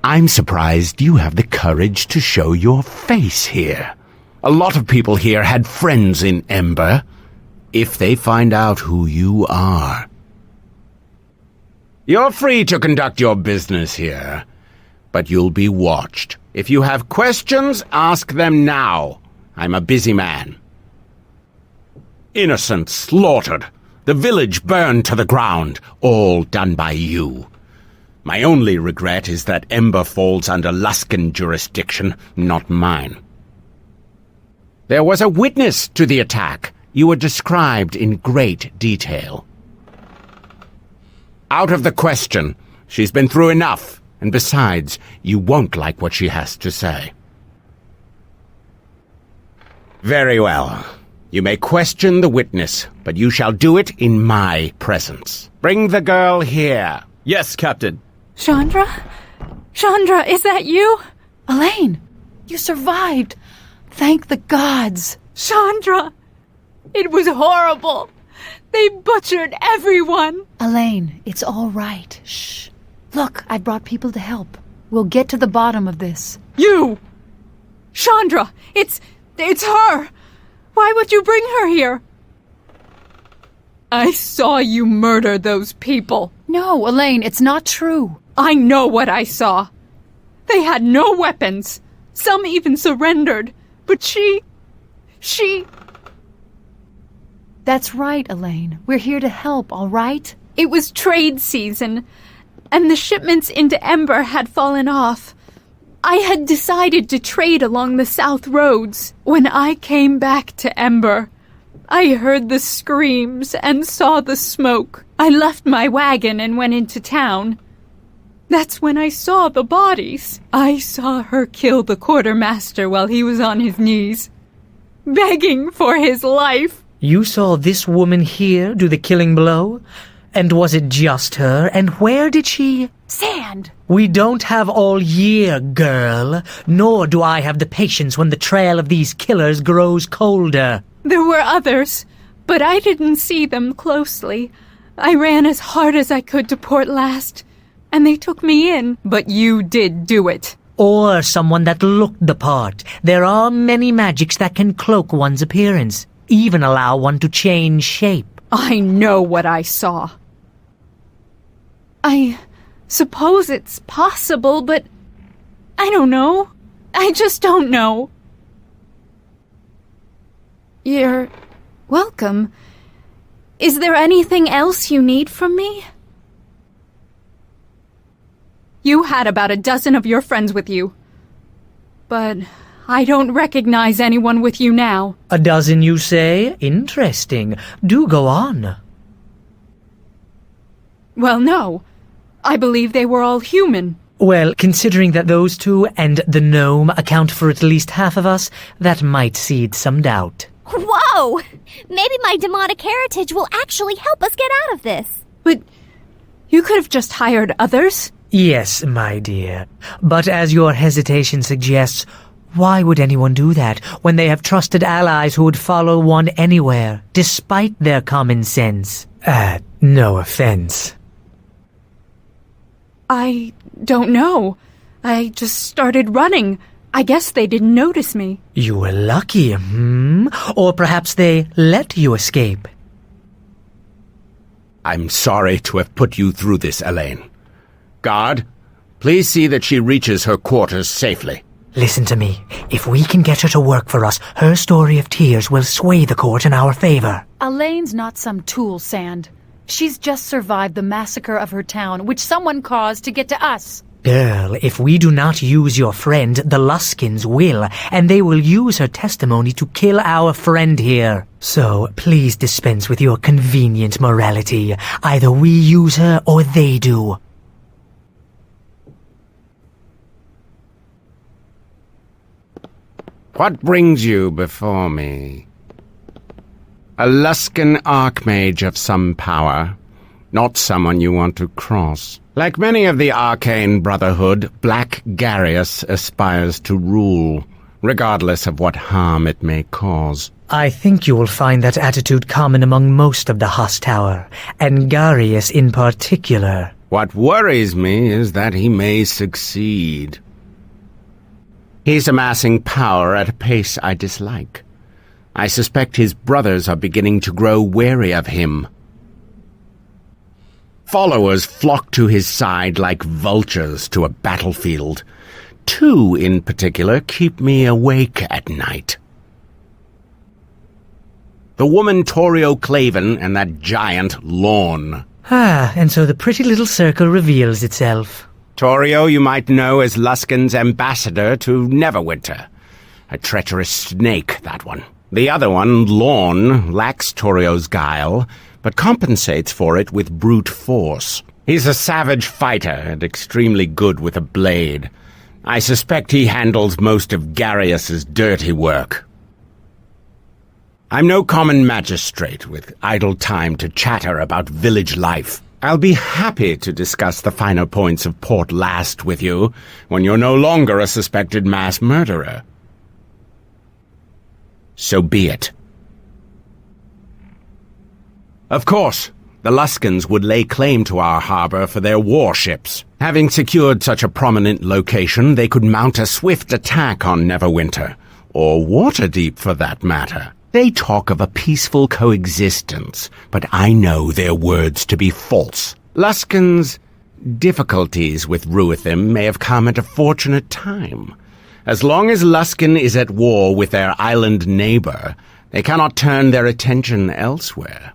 I'm surprised you have the courage to show your face here. A lot of people here had friends in Ember. If they find out who you are... You're free to conduct your business here, but you'll be watched. If you have questions, ask them now. I'm a busy man. Innocents slaughtered. The village burned to the ground, all done by you. My only regret is that Ember falls under Luskan jurisdiction, not mine. There was a witness to the attack. You were described in great detail. Out of the question. She's been through enough, and besides, you won't like what she has to say. Very well. You may question the witness, but you shall do it in my presence. Bring the girl here. Yes, Captain. Chandra? Chandra, is that you? Alaine, you survived. Thank the gods. Chandra, it was horrible. They butchered everyone. Alaine, it's all right. Shh. Look, I brought people to help. We'll get to the bottom of this. You! Chandra, it's her! Why would you bring her here? I saw you murder those people. No, Alaine, it's not true. I know what I saw. They had no weapons. Some even surrendered. But she... That's right, Alaine. We're here to help, all right? It was trade season, and the shipments into Ember had fallen off. I had decided to trade along the south roads. When I came back to Ember, I heard the screams and saw the smoke. I left my wagon and went into town. That's when I saw the bodies. I saw her kill the quartermaster while he was on his knees, begging for his life. You saw this woman here do the killing blow? And was it just her? And where did she... Sand! We don't have all year, girl. Nor do I have the patience when the trail of these killers grows colder. There were others, but I didn't see them closely. I ran as hard as I could to Port Last, and they took me in. But you did do it. Or someone that looked the part. There are many magics that can cloak one's appearance, even allow one to change shape. I know what I saw. I suppose it's possible, but I don't know. I just don't know. You're welcome. Is there anything else you need from me? You had about a dozen of your friends with you, but I don't recognize anyone with you now. A dozen, you say? Interesting. Do go on. Well, no. I believe they were all human. Well, considering that those two and the gnome account for at least half of us, that might seed some doubt. Whoa! Maybe my demonic heritage will actually help us get out of this. But you could have just hired others. Yes, my dear. But as your hesitation suggests, why would anyone do that when they have trusted allies who would follow one anywhere, despite their common sense? No offense. I don't know. I just started running. I guess they didn't notice me. You were lucky, Or perhaps they let you escape. I'm sorry to have put you through this, Alaine. Guard, please see that she reaches her quarters safely. Listen to me. If we can get her to work for us, her story of tears will sway the court in our favor. Elaine's not some tool, Sand. She's just survived the massacre of her town, which someone caused to get to us. Girl, if we do not use your friend, the Luskins will, and they will use her testimony to kill our friend here. So, please dispense with your convenient morality. Either we use her or they do. What brings you before me? A Luskan archmage of some power, not someone you want to cross. Like many of the Arcane Brotherhood, Black Garius aspires to rule, regardless of what harm it may cause. I think you will find that attitude common among most of the Huss Tower, and Garius in particular. What worries me is that he may succeed. He's amassing power at a pace I dislike. I suspect his brothers are beginning to grow wary of him. Followers flock to his side like vultures to a battlefield. 2 in particular keep me awake at night. The woman Torio Claven and that giant Lorne. And so the pretty little circle reveals itself. Torio you might know as Luskin's ambassador to Neverwinter. A treacherous snake, that one. The other one, Lorne, lacks Torio's guile, but compensates for it with brute force. He's a savage fighter and extremely good with a blade. I suspect he handles most of Garius's dirty work. I'm no common magistrate with idle time to chatter about village life. I'll be happy to discuss the finer points of Port Last with you when you're no longer a suspected mass murderer. So be it. Of course, the Luskins would lay claim to our harbor for their warships. Having secured such a prominent location, they could mount a swift attack on Neverwinter, or Waterdeep for that matter. They talk of a peaceful coexistence, but I know their words to be false. Luskin's difficulties with Ruithim may have come at a fortunate time. As long as Luskin is at war with their island neighbor, they cannot turn their attention elsewhere.